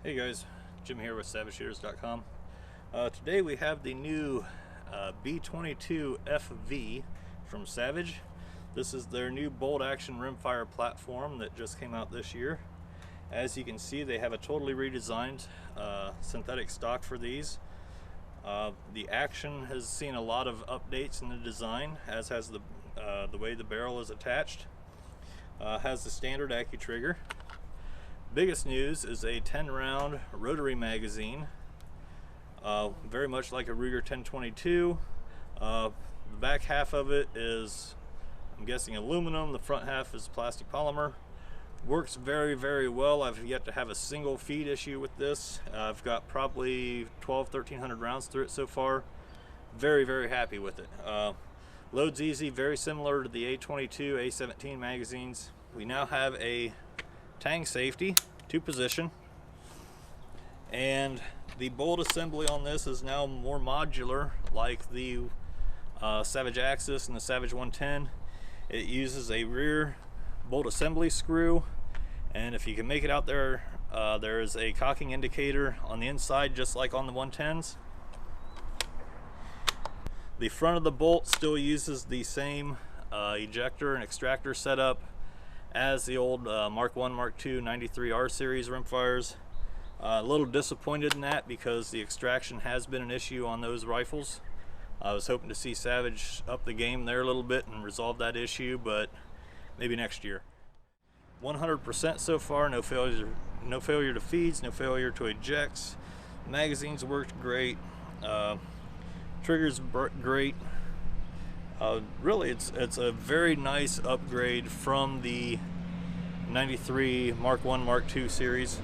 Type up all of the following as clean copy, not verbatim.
Hey guys, Jim here with SavageShooters.com. Today we have the new B22 FV from Savage. This is their new bolt action rimfire platform that just came out this year. As you can see, they have a totally redesigned synthetic stock for these. The action has seen a lot of updates in the design, as has the way the barrel is attached. Has the standard AccuTrigger. Biggest news is a 10-round rotary magazine, very much like a Ruger 1022. The back half of it is, I'm guessing, aluminum. The front half is plastic polymer. Works very well. I've yet to have a single feed issue with this. I've got probably 1,300 rounds through it so far. Very happy with it. Loads easy, very similar to the A22, A17 magazines. We now have a tang safety, 2-position, and the bolt assembly on this is now more modular, like the Savage Axis and the Savage 110. It uses a rear bolt assembly screw, and if you can make it out there, there is a cocking indicator on the inside, just like on the 110s. The front of the bolt still uses the same ejector and extractor setup as the old Mark I, Mark II 93R series rimfires. A little disappointed in that because the extraction has been an issue on those rifles. I was hoping to see Savage up the game there a little bit and resolve that issue, but maybe next year. 100% so far, no failure to feeds, no failure to ejects. Magazines worked great. Triggers great. Really, it's a very nice upgrade from the 93 Mark I, Mark II series.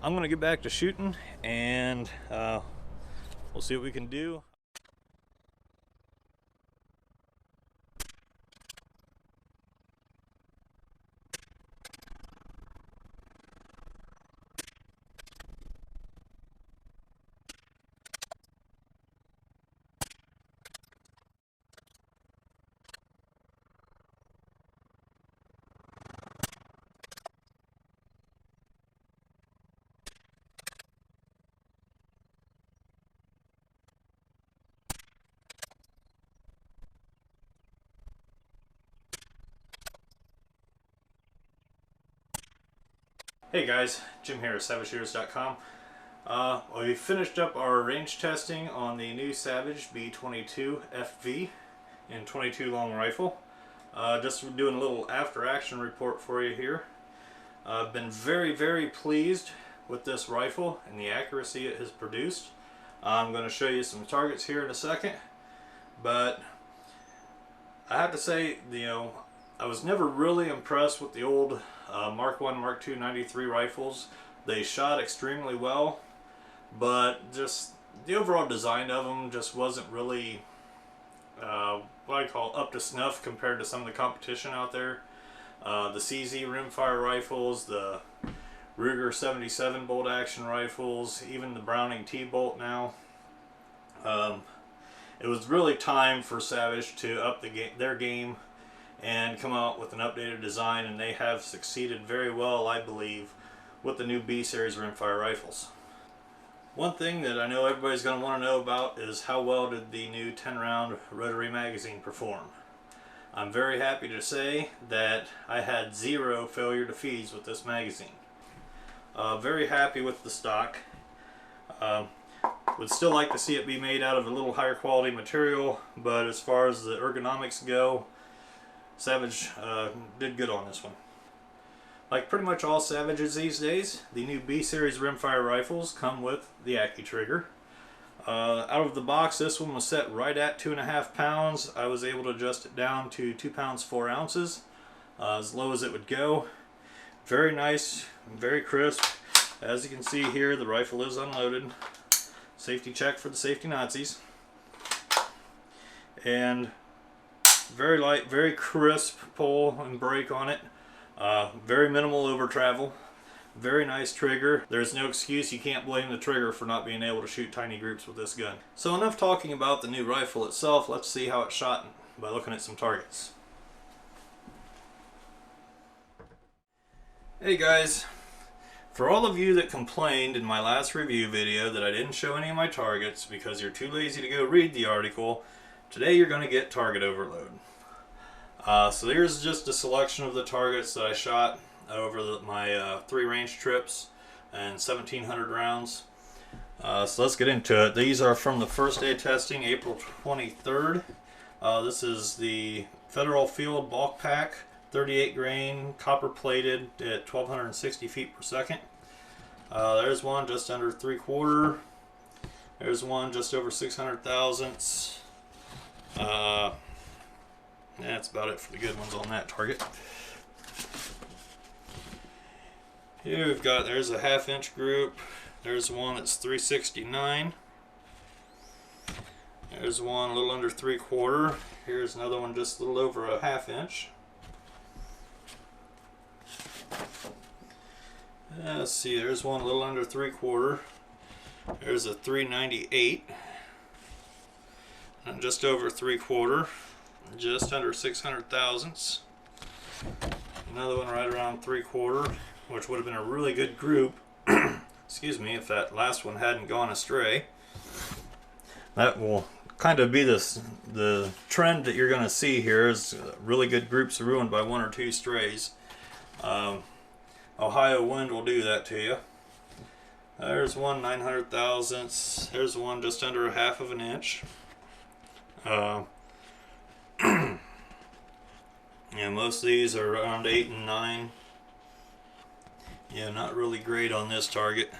I'm gonna get back to shooting, and we'll see what we can do. Hey guys, Jim here at SavageShooters.com. We finished up our range testing on the new Savage B22 FV in 22 long rifle. Just doing a little after action report for you here. I've been very pleased with this rifle and the accuracy it has produced. I'm going to show you some targets here in a second, but I have to say, I was never really impressed with the old Mark I, Mark II 93 rifles. They shot extremely well, but just the overall design of them just wasn't really what I call up to snuff compared to some of the competition out there. The CZ rimfire rifles, the Ruger 77 bolt action rifles, even the Browning T-bolt now. It was really time for Savage to up their game and come out with an updated design, and they have succeeded very well, I believe, with the new B series rimfire rifles. One thing that I know everybody's going to want to know about is how well did the new 10-round rotary magazine perform. I'm very happy to say that I had 0 failure to feeds with this magazine. Very happy with the stock. Would still like to see it be made out of a little higher quality material, but as far as the ergonomics go, Savage did good on this one. Like pretty much all Savages these days, the new B series rimfire rifles come with the AccuTrigger. Out of the box, this one was set right at 2.5 pounds. I was able to adjust it down to 2 pounds 4 ounces, as low as it would go. Very nice, very crisp. As you can see here, the rifle is unloaded. Safety check for the safety Nazis. And very light, very crisp pull and brake on it. Very minimal over travel. Very nice trigger. There's no excuse. You can't blame the trigger for not being able to shoot tiny groups with this gun. So enough talking about the new rifle itself. Let's see how it's shot by looking at some targets. Hey guys. For all of you that complained in my last review video that I didn't show any of my targets because you're too lazy to go read the article, today you're going to get target overload. So here's just a selection of the targets that I shot over my 3 range trips and 1,700 rounds. So let's get into it. These are from the first day of testing, April 23rd. This is the Federal Field Bulk Pack, 38 grain, copper plated at 1,260 feet per second. There's one just under 3/4. There's one just over 600 thousandths. That's about it for the good ones on that target. Here we've got, there's a 1/2 inch group. There's one that's 369. There's one a little under 3/4. Here's another one just a little over a 1/2 inch. Let's see, there's one a little under 3/4. There's a 398. And just over 3/4. Just under 600 thousandths. Another one right around 3/4, which would have been a really good group. Excuse me, if that last one hadn't gone astray. That will kind of be the trend that you're going to see here is really good groups ruined by 1 or 2 strays. Ohio wind will do that to you. There's one 900 thousandths. There's one just under a 1/2 inch. Yeah, most of these are around 8 and 9. Yeah, not really great on this target.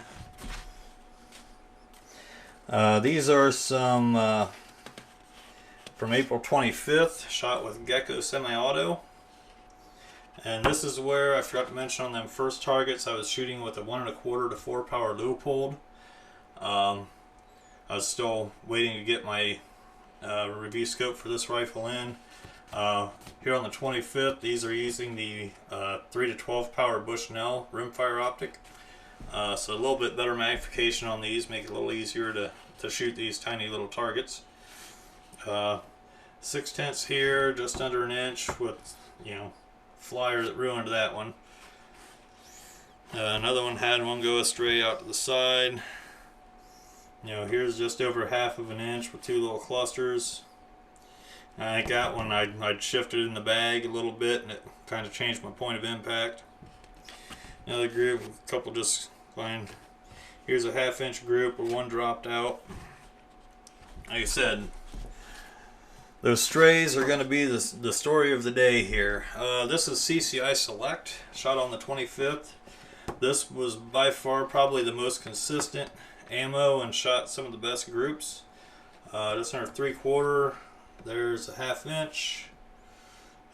These are some from April 25th, shot with Gecko semi-auto. And this is where I forgot to mention on them first targets I was shooting with a 1 1/4 to 4 power Leupold. I was still waiting to get my review scope for this rifle in. Here on the 25th, these are using the 3 to 12 power Bushnell Rimfire Optic. So a little bit better magnification on these, make it a little easier to shoot these tiny little targets. 6/10 here, just under 1 inch with, you know, flyer that ruined that one. Another one had one go astray out to the side. You know, here's just over 1/2 inch with 2 little clusters. I think that one I'd shifted in the bag a little bit and it kind of changed my point of impact. Another group, a couple just fine. Here's a 1/2 inch group where one dropped out. Like I said, those strays are going to be the story of the day here. This is CCI Select, shot on the 25th. This was by far probably the most consistent ammo and shot some of the best groups. Just under 3/4. There's a 1/2 inch.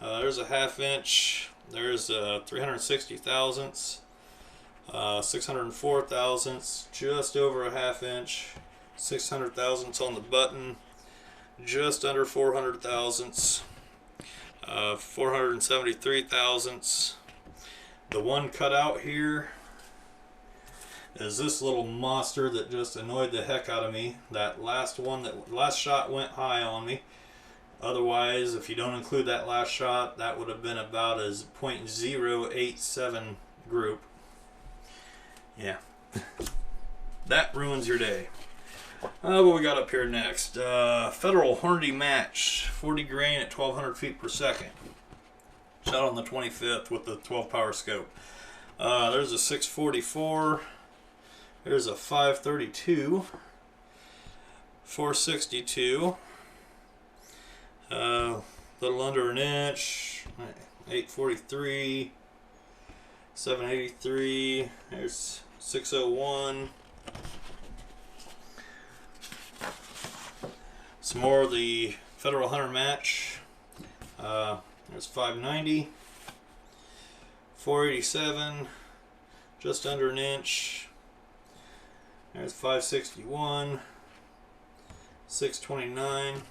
There's a 1/2 inch. There's 360 thousandths. 604 thousandths. Just over a 1/2 inch. 600 thousandths on the button. Just under 400 thousandths. 473 thousandths. The one cut out here is this little monster that just annoyed the heck out of me. That last one, that last shot went high on me. Otherwise, if you don't include that last shot, that would have been about a .087 group. Yeah, that ruins your day. What we got up here next? Federal Hornady Match, 40 grain at 1,200 feet per second. Shot on the 25th with the 12 power scope. There's a 644. There's a 532. 462. Little under 1 inch. 843. 783. There's 601. Some more of the Federal Hunter Match. There's 590. 487. Just under 1 inch. There's 561. 629.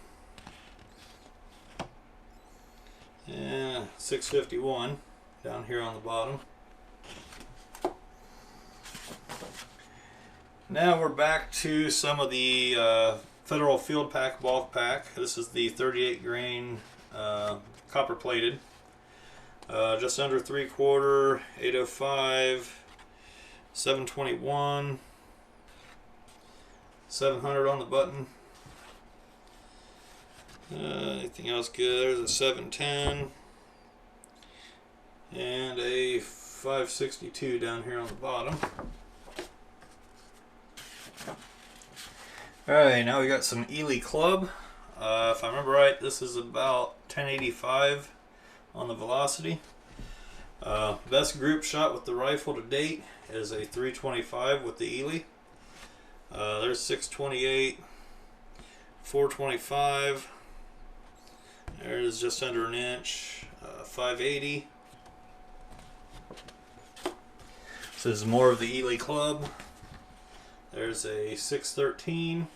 Yeah, 651 down here on the bottom. Now we're back to some of the Federal Field Pack Bulk Pack. This is the 38 grain copper plated. Just under 3/4, 805. 721, 700 on the button. Anything else good? There's a 710 and a 562 down here on the bottom. Alright, now we got some Ely Club. If I remember right, this is about 1085 on the velocity. Best group shot with the rifle to date is a 325 with the Ely. There's 628, 425. There's just under an inch, 580. This is more of the Ely Club. There's a 613,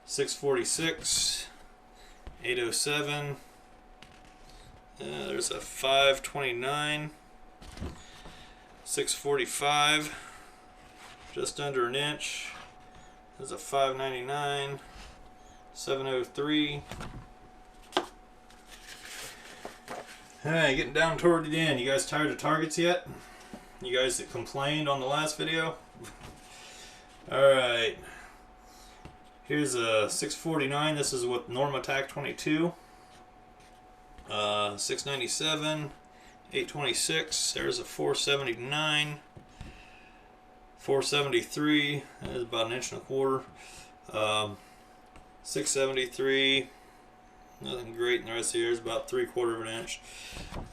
646, 807. There's a 529, 645, just under an inch. There's a 599, 703. Alright, getting down toward the end. You guys tired of targets yet? You guys that complained on the last video? Alright. Here's a 649. This is with Norma-Tac 22. 697. 826. There's a 479. 473. That is about an inch and a quarter. 673. Nothing great in the rest of the year. It's about 3/4 of an inch.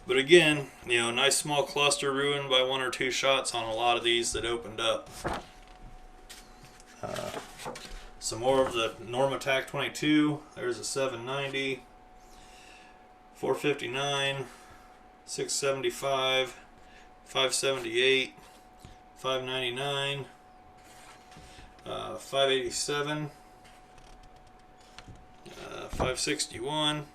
But again, you know, nice small cluster ruined by 1 or 2 shots on a lot of these that opened up. Some more of the Norma-Tac 22. There's a 790, 459, 675, 578, 599, 587. 561.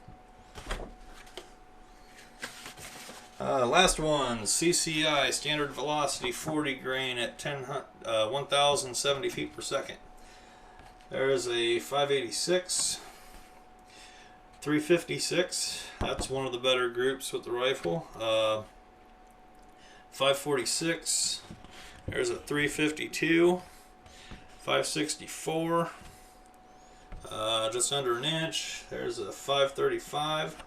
Last one, CCI, standard velocity 40 grain at 1,070 feet per second. There's a 586, 356. That's one of the better groups with the rifle. 546. There's a 352, 564. Just under an inch. There's a 535.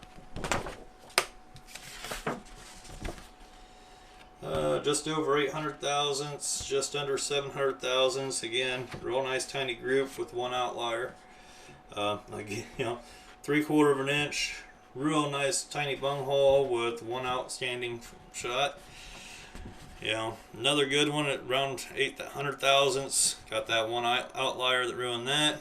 Just over 800 thousandths, just under 700 thousandths. Again, real nice tiny group with 1 outlier. Again, you know, 3/4 of an inch. Real nice tiny bunghole with 1 outstanding shot. You know, another good one at around 800 thousandths. Got that 1 outlier that ruined that.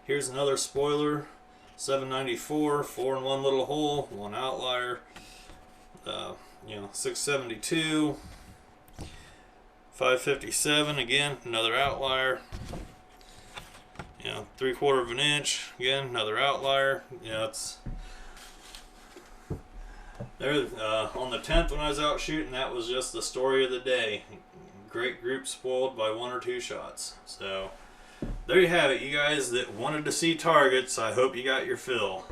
Here's another spoiler, 794, 4 in 1 little hole, 1 outlier. You know, 672, 557, again, another outlier. You know, 3/4 of an inch, again, another outlier. You know, it's there. On the 10th when I was out shooting, that was just the story of the day. Great group spoiled by 1 or 2 shots. So there you have it, you guys that wanted to see targets. I hope you got your fill.